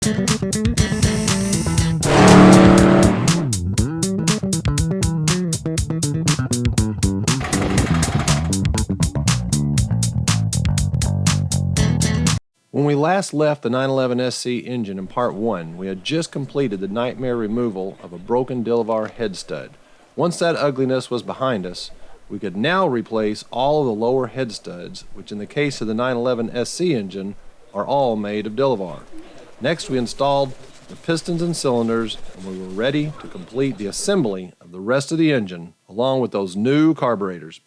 When we last left the 911 SC engine in part 1, we had just completed the nightmare removal of a broken Delavar head stud. Once that ugliness was behind us, we could now replace all of the lower head studs, which in the case of the 911 SC engine are all made of Delavar. Next, we installed the pistons and cylinders, and we were ready to complete the assembly of the rest of the engine, along with those new carburetors.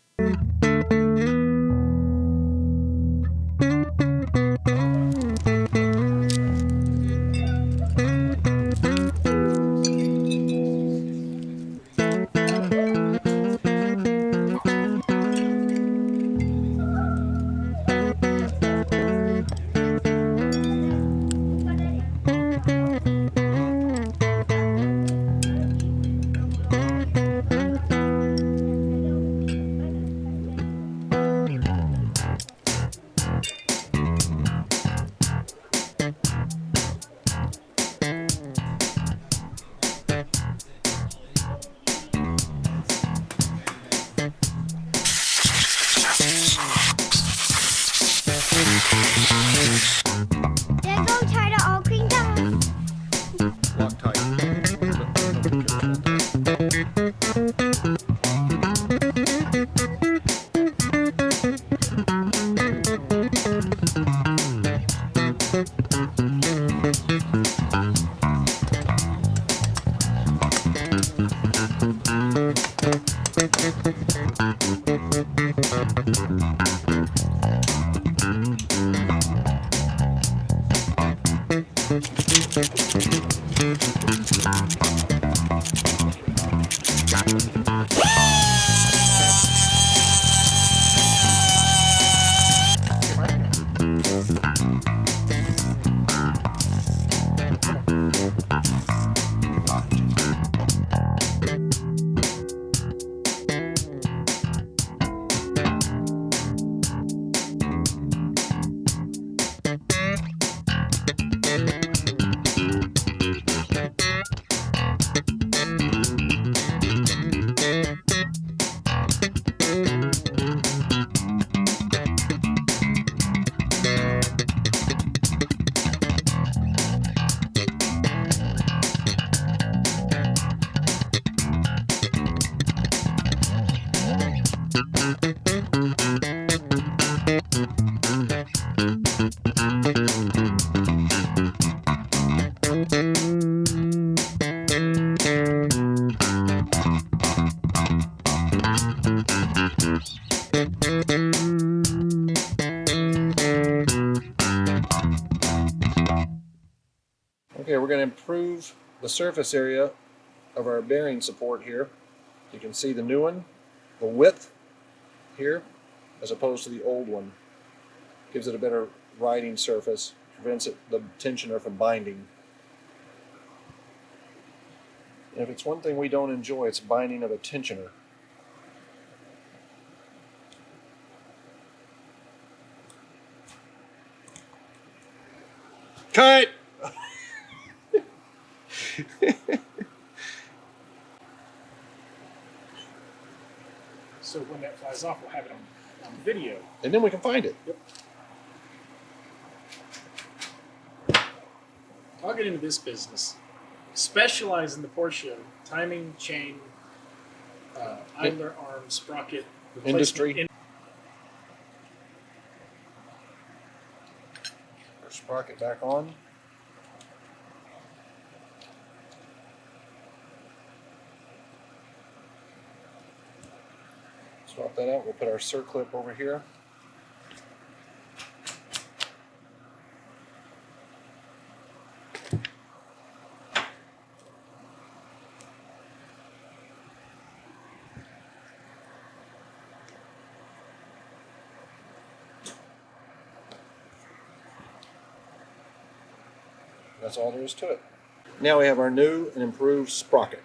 There go tighter, all cleaned up. Lock tight. Okay, we're going to improve the surface area of our bearing support here. You can see the new one, the width here, as opposed to the old one. Gives it a better riding surface, prevents the tensioner from binding. And if it's one thing we don't enjoy, it's binding of a tensioner. Cut! So when that flies off, we'll have it on video. And then we can find it. Yep. I'll get into this business. Specialize in the Porsche timing, chain, idler arm, sprocket, Industry. Our sprocket back on. Swap that out. We'll put our circlip over here. That's all there is to it. Now we have our new and improved sprocket.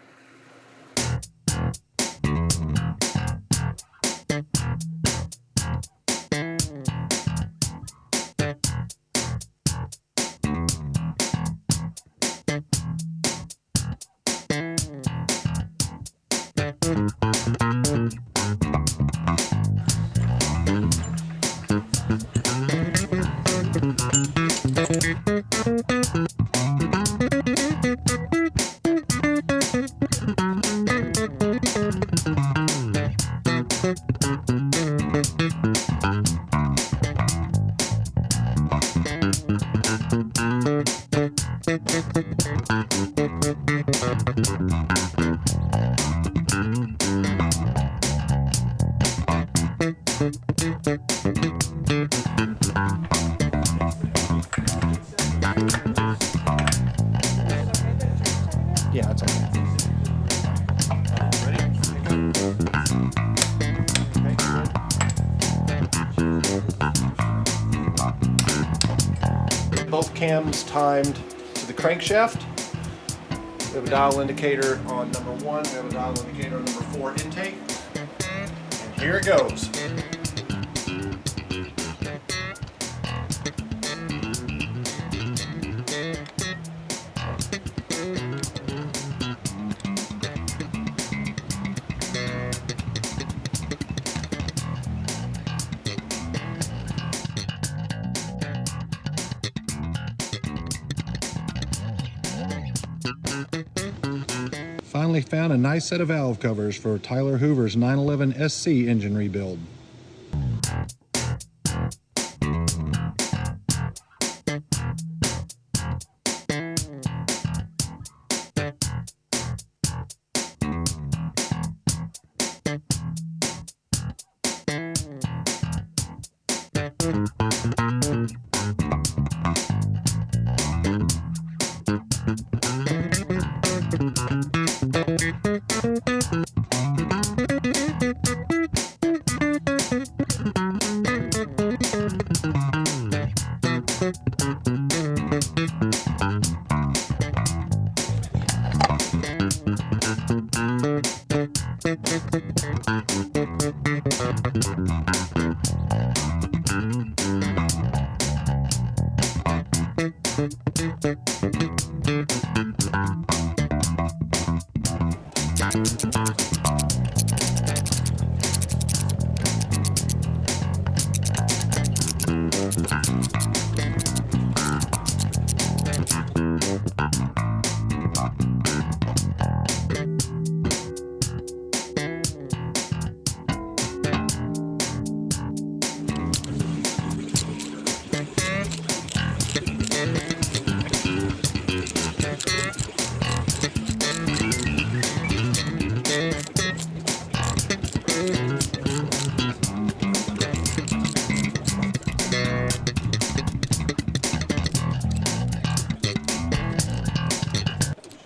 Yeah, it's okay. Both cams timed to the crankshaft. We have a dial indicator on number 1. We have a dial indicator on number 4 intake. And here it goes. Finally found a nice set of valve covers for Tyler Hoover's 911 SC engine rebuild.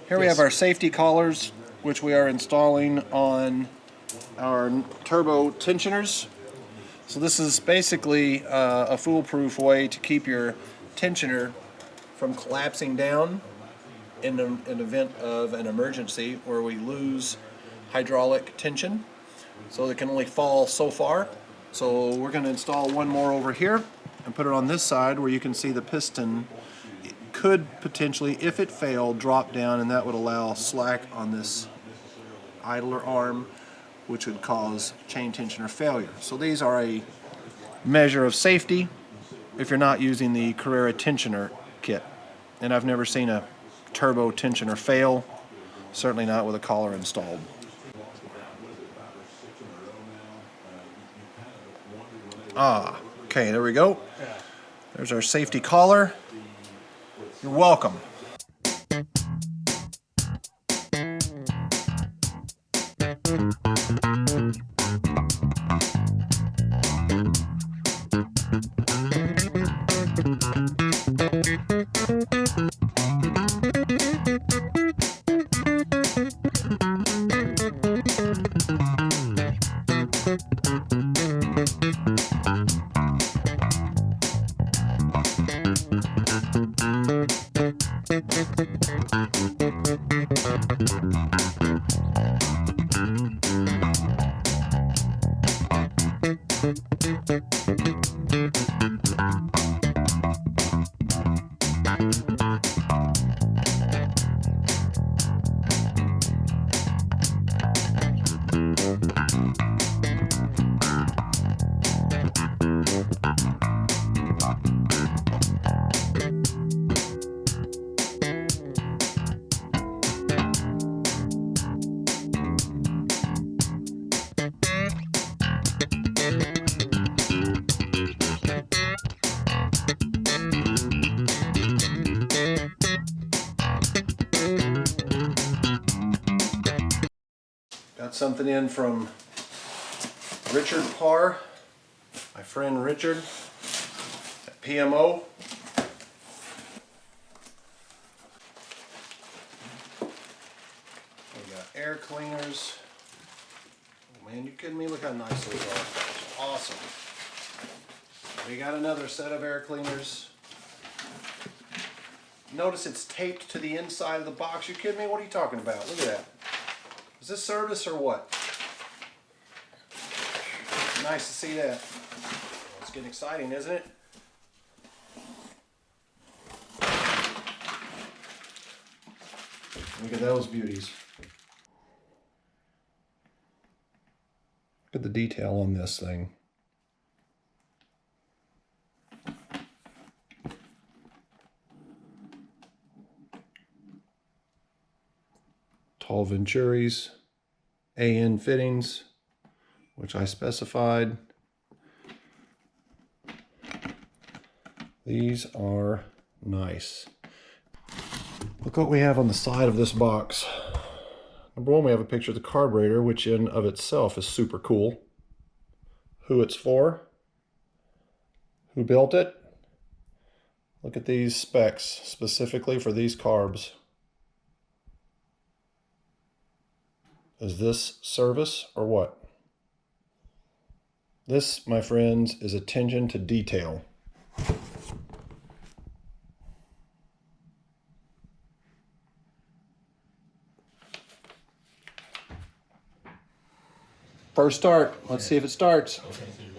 Here we have our safety collars, which we are installing on our turbo tensioners. So this is basically a foolproof way to keep your tensioner from collapsing down in an event of an emergency where we lose hydraulic tension. So it can only fall so far. So we're going to install one more over here and put it on this side where you can see the piston could potentially, if it failed, drop down, and that would allow slack on this idler arm, which would cause chain tensioner failure. So these are a measure of safety if you're not using the Carrera tensioner kit. And I've never seen a turbo tensioner fail, certainly not with a collar installed. Okay, there we go. There's our safety collar. You're welcome. Got something in from Richard Parr, my friend Richard at PMO. We got air cleaners. Oh man, you kidding me? Look how nice those are. Awesome. We got another set of air cleaners. Notice it's taped to the inside of the box. You kidding me? What are you talking about? Look at that. Is this service or what? Nice to see that. It's getting exciting, isn't it? Look at those beauties. Look at the detail on this thing. Tall Venturis, AN fittings, which I specified. These are nice. Look what we have on the side of this box. Number one, we have a picture of the carburetor, which in of itself is super cool. Who it's for, who built it. Look at these specs, specifically for these carbs. Is this service or what? This, my friends, is attention to detail. First start. Let's see if it starts. Okay.